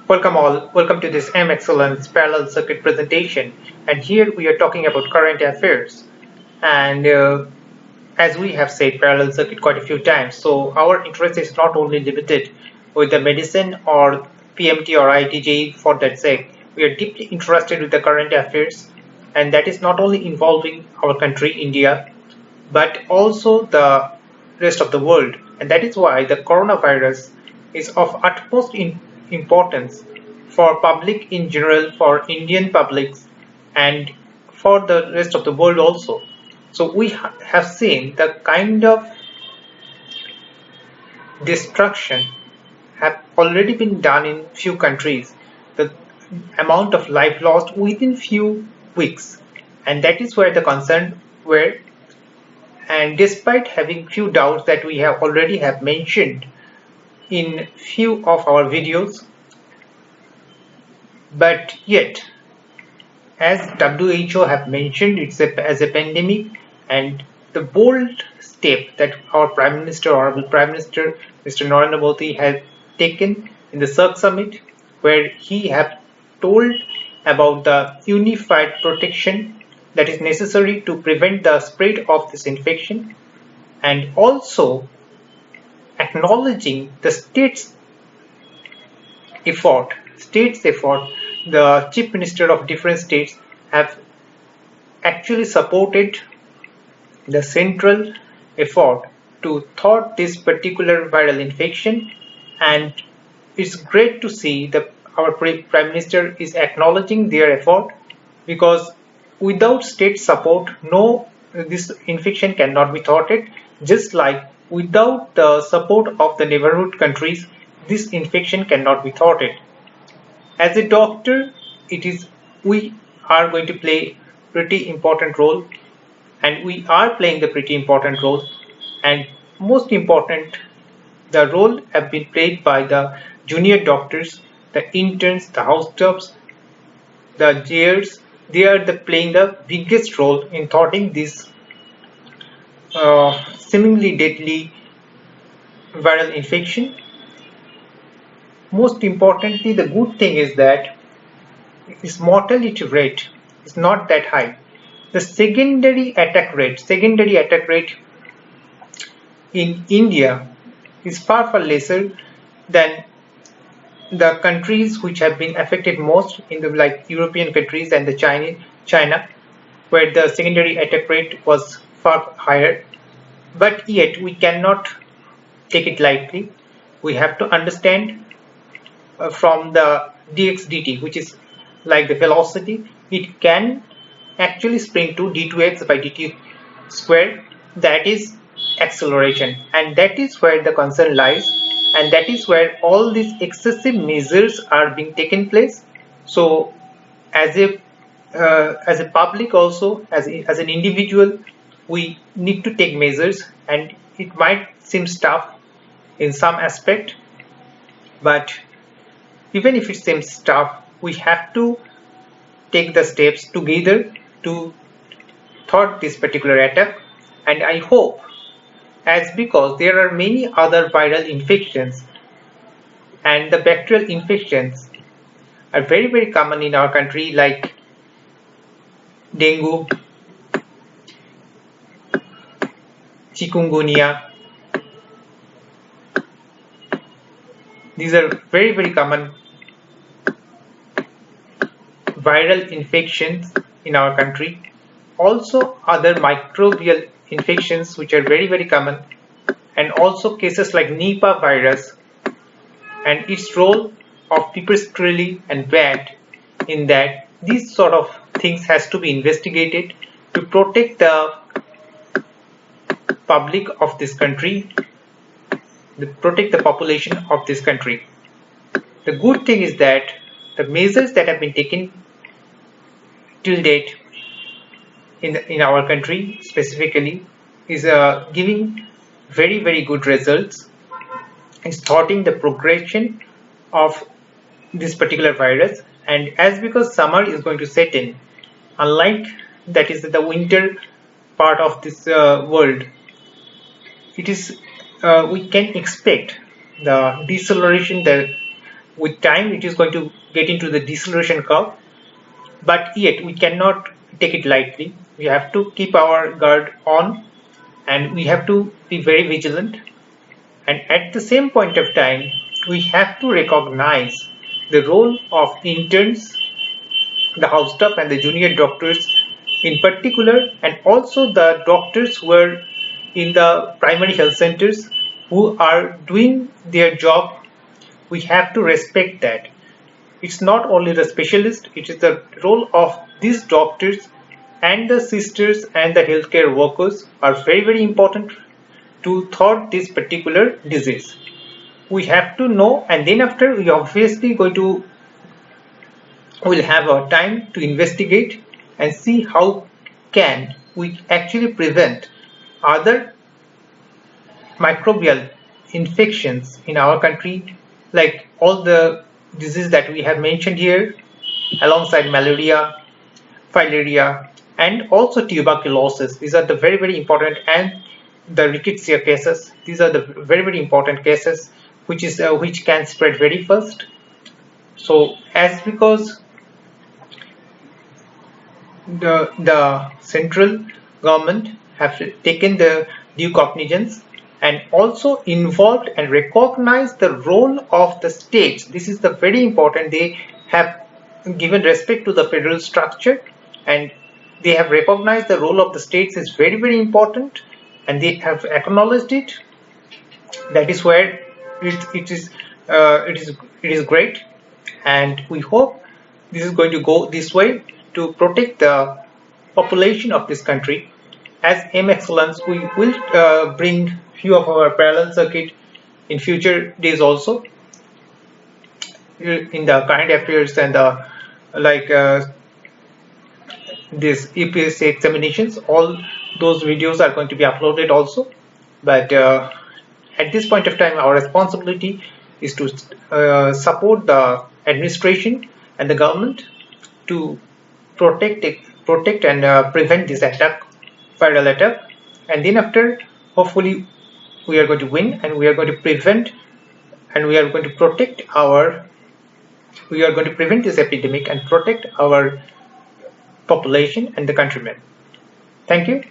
Welcome all, welcome to this AimExcellence parallel circuit presentation, and here we are talking about current affairs. And as we have said parallel circuit quite a few times, so our interest is not only limited with the medicine or PMT or IITJ for that sake. We are deeply interested with the current affairs, and that is not only involving our country, India, but also the rest of the world. And that is why the coronavirus is of utmost importance for public in general, for Indian publics, and for the rest of the world also. So we have seen the kind of destruction have already been done in few countries, the amount of life lost within few weeks, and that is where the concern were. And despite having few doubts that we have already mentioned in few of our videos, but yet as WHO have mentioned it's as a pandemic, and the bold step that our Honorable Prime Minister Mr. Narendra Modi has taken in the SAARC summit, where he have told about the unified protection that is necessary to prevent the spread of this infection, and also acknowledging the state's effort. The chief minister of different states have actually supported the central effort to thwart this particular viral infection, and it's great to see that our Prime Minister is acknowledging their effort, because without state support, this infection cannot be thwarted, just like without the support of the neighborhood countries, this infection cannot be thwarted. As a doctor, we are going to play pretty important role, and we are playing the pretty important role, and most important, the role have been played by the junior doctors, the interns, the house jobs, the JRs. They are playing the biggest role in thwarting this seemingly deadly viral infection. Most importantly, the good thing is that its mortality rate is not that high. The secondary attack rate in India is far lesser than the countries which have been affected most, in the like European countries and the China, where the secondary attack rate was far higher. But yet we cannot take it lightly. We have to understand from the dx/dt, which is like the velocity, it can actually spring to d2x by dt square, that is acceleration, and that is where the concern lies, and that is where all these excessive measures are being taken place. So as a public, also as an individual, we need to take measures, and it might seem tough in some aspect, but even if it seems tough, we have to take the steps together to thwart this particular attack. And I hope, because there are many other viral infections, and the bacterial infections are very common in our country, like dengue, chikungunya. These are very common viral infections in our country. Also other microbial infections which are very common, and also cases like Nipah virus and its role of pepper and bat, in that these sort of things has to be investigated to protect the public of this country, protect the population of this country. The good thing is that the measures that have been taken till date in our country specifically is giving very good results. It's thwarting the progression of this particular virus, and because summer is going to set in, unlike that is the winter part of this world, we can expect the deceleration, with time it is going to get into the deceleration curve, but yet we cannot take it lightly. We have to keep our guard on, and we have to be very vigilant, and at the same point of time we have to recognize the role of interns, the house staff and the junior doctors in particular, and also the doctors who are in the primary health centers who are doing their job. We have to respect that. It's not only the specialist, it is the role of these doctors, and the sisters and the healthcare workers are very, very important to thwart this particular disease. We have to know, and then after we obviously will have our time to investigate and see how can we actually prevent other microbial infections in our country, like all the diseases that we have mentioned here, alongside malaria, filaria, and also tuberculosis. These are the very, very important, and the rickettsia cases. These are the very, very important cases which can spread very fast. So as because the central government have taken the due cognizance and also involved and recognized the role of the states. This is the very important. They have given respect to the federal structure, and they have recognized the role of the states is very, very important, and they have acknowledged it. That is where it is great, and we hope this is going to go this way to protect the population of this country. As AimExcellence, we will bring few of our parallel circuit in future days also, in the current affairs and this EPSC examinations. All those videos are going to be uploaded also, but at this point of time our responsibility is to support the administration and the government to protect and prevent this attack, viral attack, and then after hopefully we are going to win, and we are going to prevent, and we are going to prevent this epidemic and protect our population and the countrymen. Thank you.